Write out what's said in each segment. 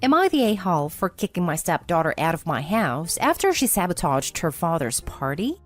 Am I the a-hole for kicking my stepdaughter out of my house after she sabotaged her father's party?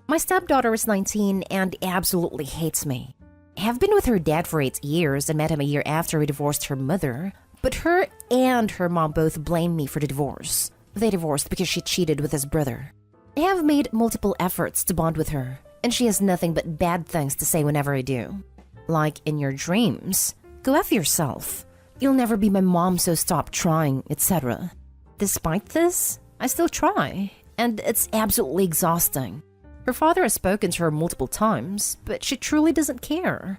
My stepdaughter is 19 and absolutely hates me. I have been with her dad for 8 years and met him a year after he divorced her mother, but her and her mom both blame me for the divorce. They divorced because she cheated with his brother. I have made multiple efforts to bond with her, and she has nothing but bad things to say whenever I do. Like in your dreams, go F yourself. You'll never be my mom, so stop trying, etc. Despite this, I still try, and it's absolutely exhausting. Her father has spoken to her multiple times, but she truly doesn't care.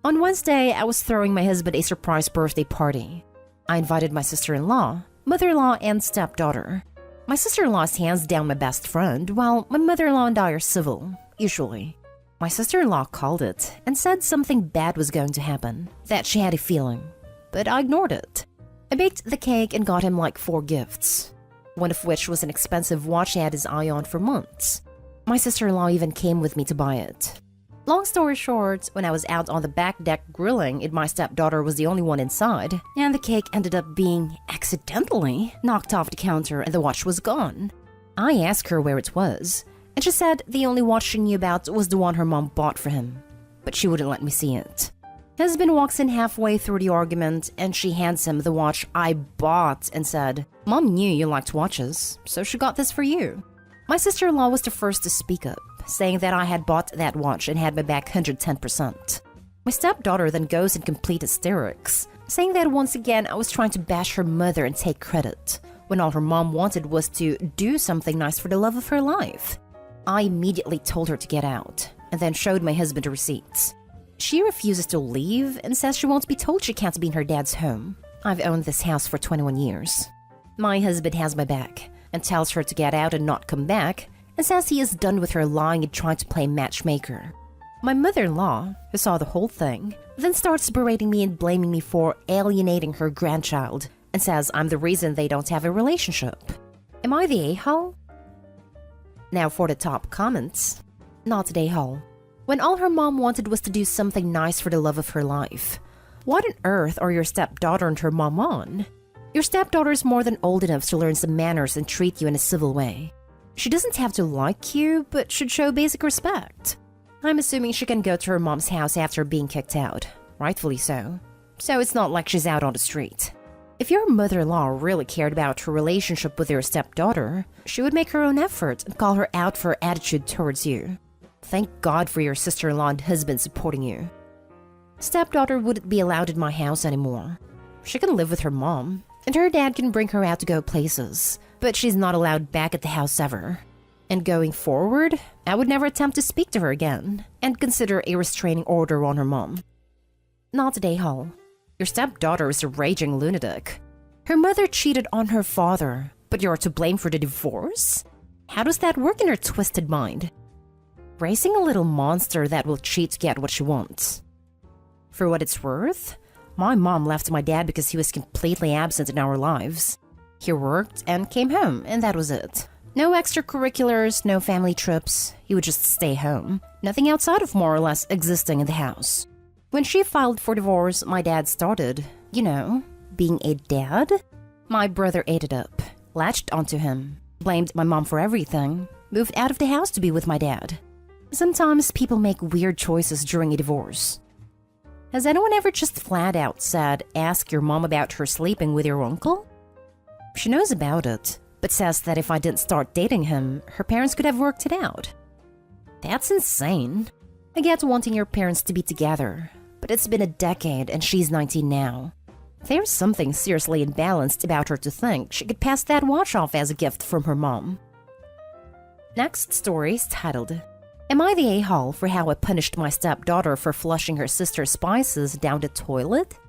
On Wednesday, I was throwing my husband a surprise birthday party. I invited my sister-in-law, mother-in-law, and stepdaughter. My sister-in-law is hands down my best friend, while my mother-in-law and I are civil, usually. My sister-in-law called it and said something bad was going to happen, that she had a feeling, but I ignored it. I baked the cake and got him like 4 gifts, one of which was an expensive watch he had his eye on for months. My sister-in-law even came with me to buy it. Long story short, when I was out on the back deck grilling and my stepdaughter was the only one inside, and the cake ended up being accidentally knocked off the counter and the watch was gone. I asked her where it was, and she said the only watch she knew about was the one her mom bought for him, but she wouldn't let me see it. Husband walks in halfway through the argument and she hands him the watch I bought and said, "Mom knew you liked watches, so she got this for you." My sister-in-law was the first to speak up, saying that I had bought that watch and had my back 110%. My stepdaughter then goes in complete hysterics, saying that once again I was trying to bash her mother and take credit, when all her mom wanted was to do something nice for the love of her life. I immediately told her to get out, and then showed my husband the receipts. She refuses to leave and says she won't be told she can't be in her dad's home. I've owned this house for 21 years. My husband has my back and tells her to get out and not come back, and says he is done with her lying and trying to play matchmaker. My mother-in-law, who saw the whole thing, then starts berating me and blaming me for alienating her grandchild, and says I'm the reason they don't have a relationship. Am I the a-hole? Now for the top comments. Not the a-hole. When all her mom wanted was to do something nice for the love of her life. What on earth are your stepdaughter and her mom on? Your stepdaughter is more than old enough to learn some manners and treat you in a civil way. She doesn't have to like you, but should show basic respect. I'm assuming she can go to her mom's house after being kicked out, rightfully so. So it's not like she's out on the street. If your mother-in-law really cared about her relationship with your stepdaughter, she would make her own effort and call her out for her attitude towards you. Thank God for your sister-in-law and husband supporting you. Stepdaughter wouldn't be allowed in my house anymore. She can live with her mom, and her dad can bring her out to go places, but she's not allowed back at the house ever. And going forward, I would never attempt to speak to her again, and consider a restraining order on her mom. Not today, Hall. Your stepdaughter is a raging lunatic. Her mother cheated on her father, but you're to blame for the divorce? How does that work in her twisted mind? Raising a little monster that will cheat to get what she wants. For what it's worth, my mom left my dad because he was completely absent in our lives. He worked and came home, and that was it. No extracurriculars, no family trips. He would just stay home. Nothing outside of more or less existing in the house. When she filed for divorce, my dad started, being a dad. My brother ate it up, latched onto him, blamed my mom for everything, moved out of the house to be with my dad. Sometimes people make weird choices during a divorce. Has anyone ever just flat out said, ask your mom about her sleeping with your uncle? She knows about it, but says that if I didn't start dating him, her parents could have worked it out. That's insane. I get wanting your parents to be together, but it's been a decade and she's 19 now. There's something seriously imbalanced about her to think she could pass that watch off as a gift from her mom. Next story is titled, Am I the a-hole for how I punished my stepdaughter for flushing her sister's spices down the toilet?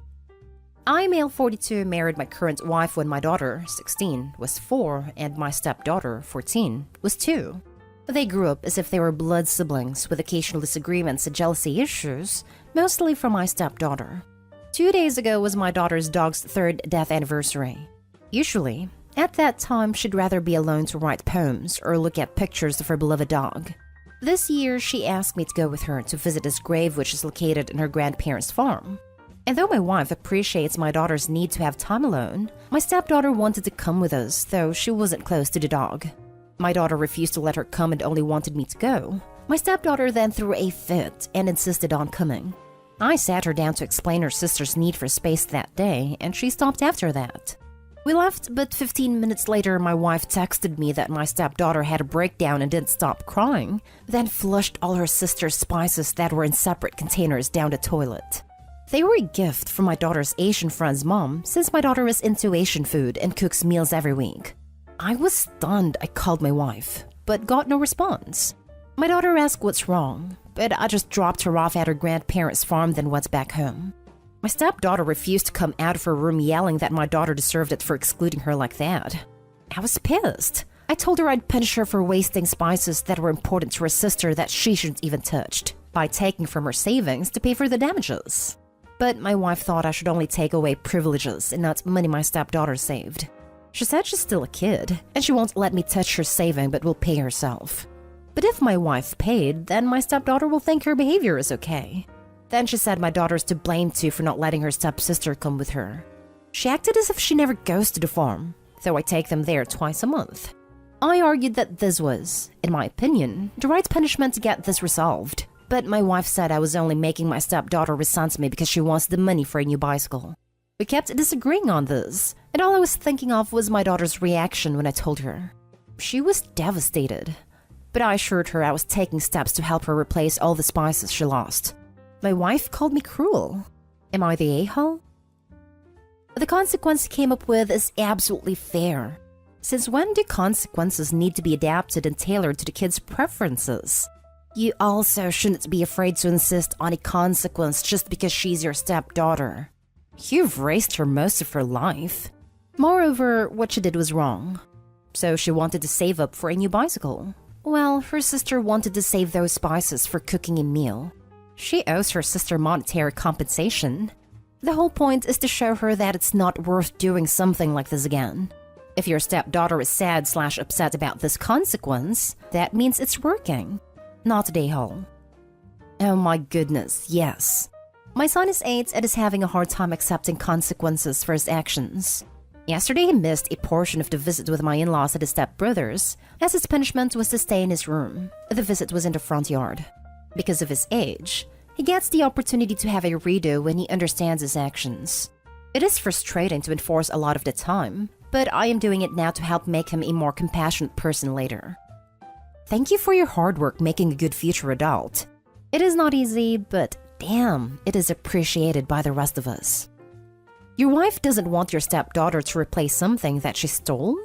I, male 42, married my current wife when my daughter, 16, was 4 and my stepdaughter, 14, was 2. They grew up as if they were blood siblings with occasional disagreements and jealousy issues, mostly from my stepdaughter. 2 days ago was my daughter's dog's 3rd death anniversary. Usually, at that time, she'd rather be alone to write poems or look at pictures of her beloved dog. This year, she asked me to go with her to visit his grave, which is located in her grandparents' farm. And though my wife appreciates my daughter's need to have time alone, my stepdaughter wanted to come with us, though she wasn't close to the dog. My daughter refused to let her come and only wanted me to go. My stepdaughter then threw a fit and insisted on coming. I sat her down to explain her sister's need for space that day, and she stopped after that. We left, but 15 minutes later, my wife texted me that my stepdaughter had a breakdown and didn't stop crying, then flushed all her sister's spices that were in separate containers down the toilet. They were a gift from my daughter's Asian friend's mom, since my daughter is into Asian food and cooks meals every week. I was stunned. I called my wife, but got no response. My daughter asked what's wrong, but I just dropped her off at her grandparents' farm, then went back home. My stepdaughter refused to come out of her room, yelling that my daughter deserved it for excluding her like that. I was pissed. I told her I'd punish her for wasting spices that were important to her sister that she shouldn't even touched, by taking from her savings to pay for the damages. But my wife thought I should only take away privileges and not money my stepdaughter saved. She said she's still a kid, and she won't let me touch her saving but will pay herself. But if my wife paid, then my stepdaughter will think her behavior is okay. Then she said my daughter's to blame too for not letting her stepsister come with her. She acted as if she never goes to the farm, though I take them there twice a month. I argued that this was, in my opinion, the right punishment to get this resolved. But my wife said I was only making my stepdaughter resent me because she wants the money for a new bicycle. We kept disagreeing on this, and all I was thinking of was my daughter's reaction when I told her. She was devastated, but I assured her I was taking steps to help her replace all the spices she lost. My wife called me cruel. Am I the a-hole? The consequence he came up with is absolutely fair. Since when do consequences need to be adapted and tailored to the kid's preferences? You also shouldn't be afraid to insist on a consequence just because she's your stepdaughter. You've raised her most of her life. Moreover, what she did was wrong. So she wanted to save up for a new bicycle. Well, her sister wanted to save those spices for cooking a meal. She owes her sister monetary compensation. The whole point is to show her that it's not worth doing something like this again. If your stepdaughter is sad/upset about this consequence, that means it's working. Not a day-hole. Oh my goodness, yes. My son is 8 and is having a hard time accepting consequences for his actions. Yesterday he missed a portion of the visit with my in-laws at his stepbrothers, as his punishment was to stay in his room. The visit was in the front yard. Because of his age, he gets the opportunity to have a redo when he understands his actions. It is frustrating to enforce a lot of the time, but I am doing it now to help make him a more compassionate person later. Thank you for your hard work making a good future adult. It is not easy, but damn, it is appreciated by the rest of us. Your wife doesn't want your stepdaughter to replace something that she stole?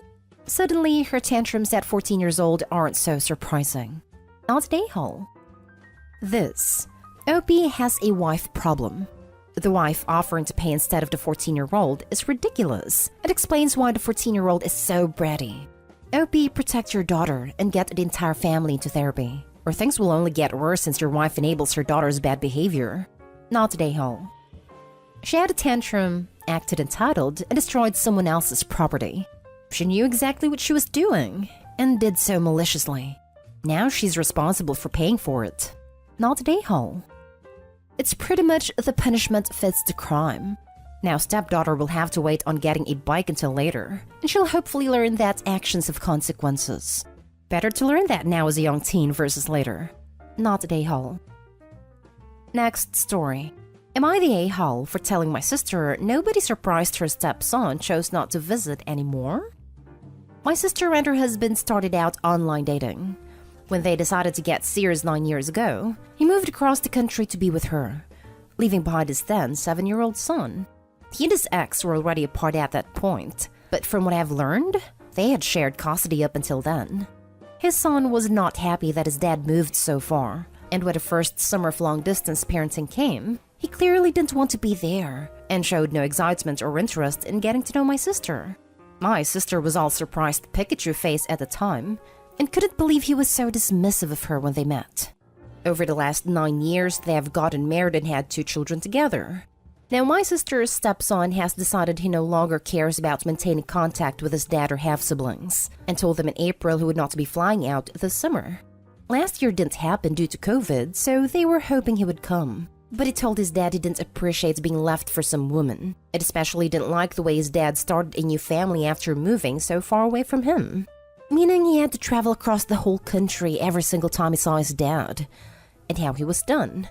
Suddenly, her tantrums at 14 years old aren't so surprising. Not a day-hole. This. Opie has a wife problem. The wife offering to pay instead of the 14-year-old is ridiculous. It explains why the 14-year-old is so bratty. Opie, protect your daughter and get the entire family into therapy, or things will only get worse since your wife enables her daughter's bad behavior. Not a day-hole. She had a tantrum, acted entitled, and destroyed someone else's property. She knew exactly what she was doing, and did so maliciously. Now she's responsible for paying for it. Not a day-hole. It's pretty much the punishment fits the crime. Now stepdaughter will have to wait on getting a bike until later, and she'll hopefully learn that actions have consequences. Better to learn that now as a young teen versus later. Not a day-hole. Next story. Am I the a-hole for telling my sister nobody surprised her stepson chose not to visit anymore? My sister and her husband started out online dating. When they decided to get serious 9 years ago, he moved across the country to be with her, leaving behind his then 7-year-old son. He and his ex were already apart at that point, but from what I've learned, they had shared custody up until then. His son was not happy that his dad moved so far, and when the first summer of long-distance parenting came, he clearly didn't want to be there, and showed no excitement or interest in getting to know my sister. My sister was all surprised Pikachu face at the time, and couldn't believe he was so dismissive of her when they met. Over the last 9 years, they have gotten married and had 2 children together. Now my sister's stepson has decided he no longer cares about maintaining contact with his dad or half-siblings, and told them in April he would not be flying out this summer. Last year didn't happen due to COVID, so they were hoping he would come. But he told his dad he didn't appreciate being left for some woman, and especially didn't like the way his dad started a new family after moving so far away from him. Meaning he had to travel across the whole country every single time he saw his dad. And how he was done.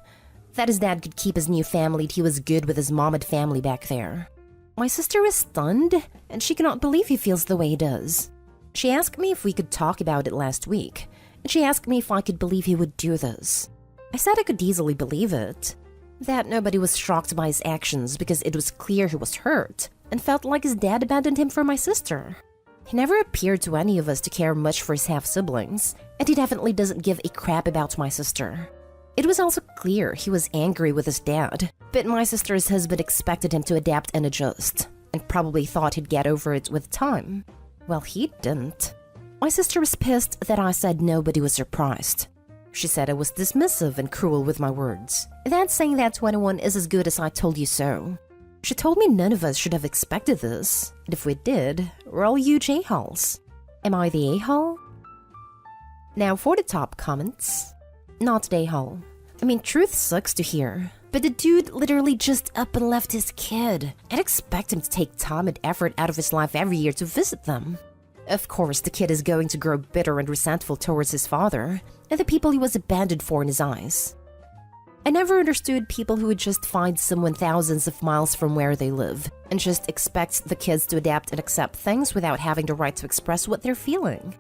That his dad could keep his new family and he was good with his mom and family back there. My sister was stunned, and she cannot believe he feels the way he does. She asked me if we could talk about it last week, and she asked me if I could believe he would do this. I said I could easily believe it. That nobody was shocked by his actions because it was clear he was hurt and felt like his dad abandoned him for my sister. He never appeared to any of us to care much for his half-siblings, and he definitely doesn't give a crap about my sister. It was also clear he was angry with his dad, but my sister's husband expected him to adapt and adjust, and probably thought he'd get over it with time. Well, he didn't. My sister was pissed that I said nobody was surprised. She said I was dismissive and cruel with my words. That's saying that 21 is as good as I told you so. She told me none of us should have expected this, and if we did, we're all huge a-holes. Am I the a-hole? Now for the top comments. Not the a-hole. I mean, truth sucks to hear, but the dude literally just up and left his kid. I'd expect him to take time and effort out of his life every year to visit them. Of course, the kid is going to grow bitter and resentful towards his father and the people he was abandoned for in his eyes. I never understood people who would just find someone thousands of miles from where they live and just expect the kids to adapt and accept things without having the right to express what they're feeling.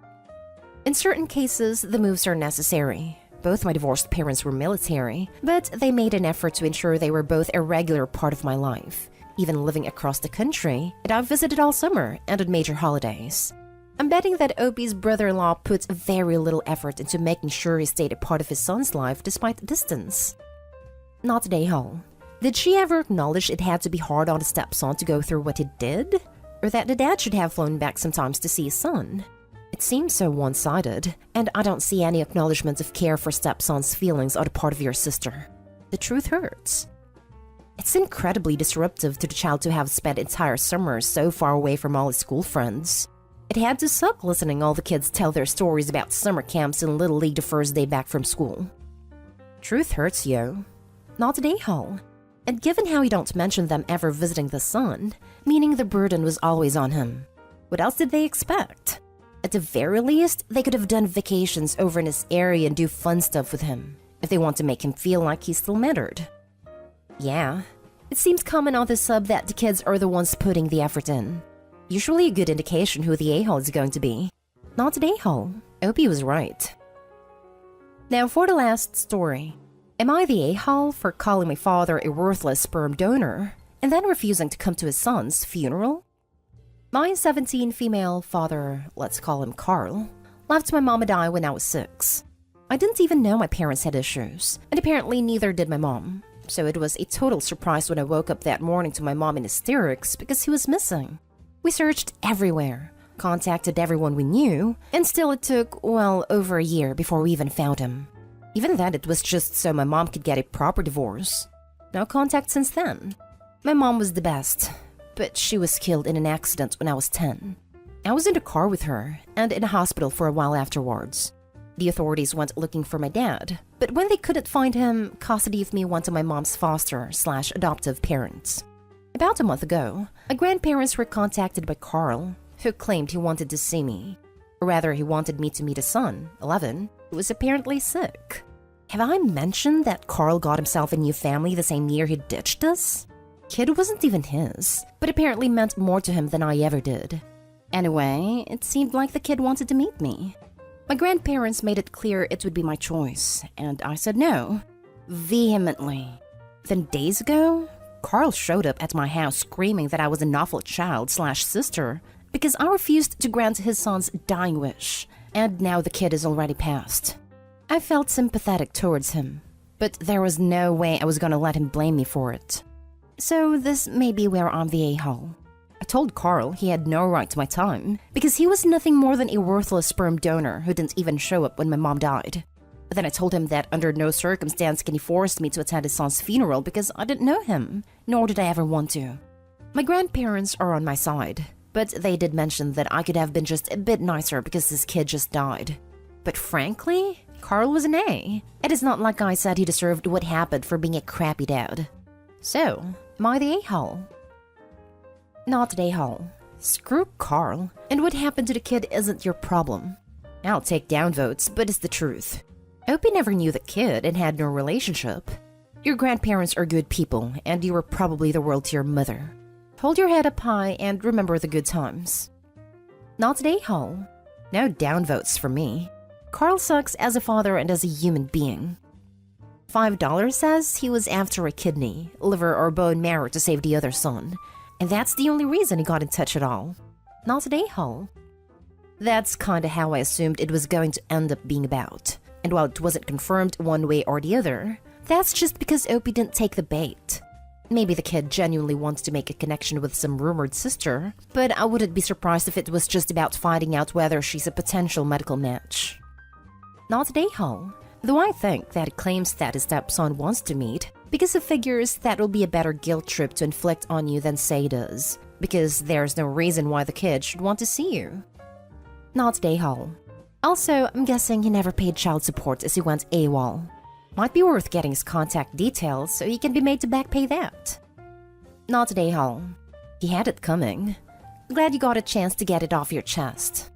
In certain cases, the moves are necessary. Both my divorced parents were military, but they made an effort to ensure they were both a regular part of my life, even living across the country, and I visited all summer and on major holidays. I'm betting that Opie's brother-in-law put very little effort into making sure he stayed a part of his son's life despite the distance. Not today, Hall. Did she ever acknowledge it had to be hard on the stepson to go through what he did? Or that the dad should have flown back sometimes to see his son? It seems so one-sided, and I don't see any acknowledgement of care for stepson's feelings on the part of your sister. The truth hurts. It's incredibly disruptive to the child to have spent entire summers so far away from all his school friends. It had to suck listening all the kids tell their stories about summer camps and Little League the first day back from school. Truth hurts, yo. Not today, Hall. And given how you don't mention them ever visiting the son, meaning the burden was always on him, what else did they expect? At the very least, they could have done vacations over in his area and do fun stuff with him, if they want to make him feel like he still mattered. Yeah, it seems common on the sub that the kids are the ones putting the effort in. Usually a good indication who the a-hole is going to be. Not an a-hole. Opie was right. Now for the last story. Am I the a-hole for calling my father a worthless sperm donor and then refusing to come to his son's funeral? My 17 female father, let's call him Carl, left my mom and I when I was 6. I didn't even know my parents had issues, and apparently neither did my mom. So it was a total surprise when I woke up that morning to my mom in hysterics because he was missing. We searched everywhere, contacted everyone we knew, and still it took, well, over a year before we even found him. Even then, it was just so my mom could get a proper divorce. No contact since then. My mom was the best, but she was killed in an accident when I was 10. I was in the car with her and in a hospital for a while afterwards. The authorities went looking for my dad, but when they couldn't find him, custody of me went to my mom's foster/adoptive parents. About a month ago, my grandparents were contacted by Carl, who claimed he wanted to see me. Or rather, he wanted me to meet his son, 11, who was apparently sick. Have I mentioned that Carl got himself a new family the same year he ditched us? Kid wasn't even his, but apparently meant more to him than I ever did. Anyway, it seemed like the kid wanted to meet me. My grandparents made it clear it would be my choice, and I said no, vehemently. Then days ago, Carl showed up at my house screaming that I was an awful child/sister because I refused to grant his son's dying wish, and now the kid is already passed. I felt sympathetic towards him, but there was no way I was gonna let him blame me for it. So this may be where I'm the a-hole. I told Carl he had no right to my time because he was nothing more than a worthless sperm donor who didn't even show up when my mom died. But then I told him that under no circumstance can he force me to attend his son's funeral because I didn't know him, nor did I ever want to. My grandparents are on my side, but they did mention that I could have been just a bit nicer because this kid just died. But frankly, Carl was an A. It is not like I said he deserved what happened for being a crappy dad. So, am I the a-hole? Not the a-hole. Screw Carl, and what happened to the kid isn't your problem. I'll take down votes, but it's the truth. Opie never knew the kid and had no relationship. Your grandparents are good people, and you were probably the world to your mother. Hold your head up high and remember the good times. Not the a-hole. No downvotes for me. Carl sucks as a father and as a human being. $5 says he was after a kidney, liver, or bone marrow to save the other son, and that's the only reason he got in touch at all. Not an a-hole. That's kinda how I assumed it was going to end up being about, and while it wasn't confirmed one way or the other, that's just because Opie didn't take the bait. Maybe the kid genuinely wants to make a connection with some rumored sister, but I wouldn't be surprised if it was just about finding out whether she's a potential medical match. Not an a-hole, though I think that he claims that his stepson wants to meet because he figures that will be a better guilt trip to inflict on you than Say does, because there's no reason why the kid should want to see you. Not an a-hole. Also, I'm guessing he never paid child support as he went AWOL. Might be worth getting his contact details so he can be made to back pay that. Not an a-hole. He had it coming. Glad you got a chance to get it off your chest.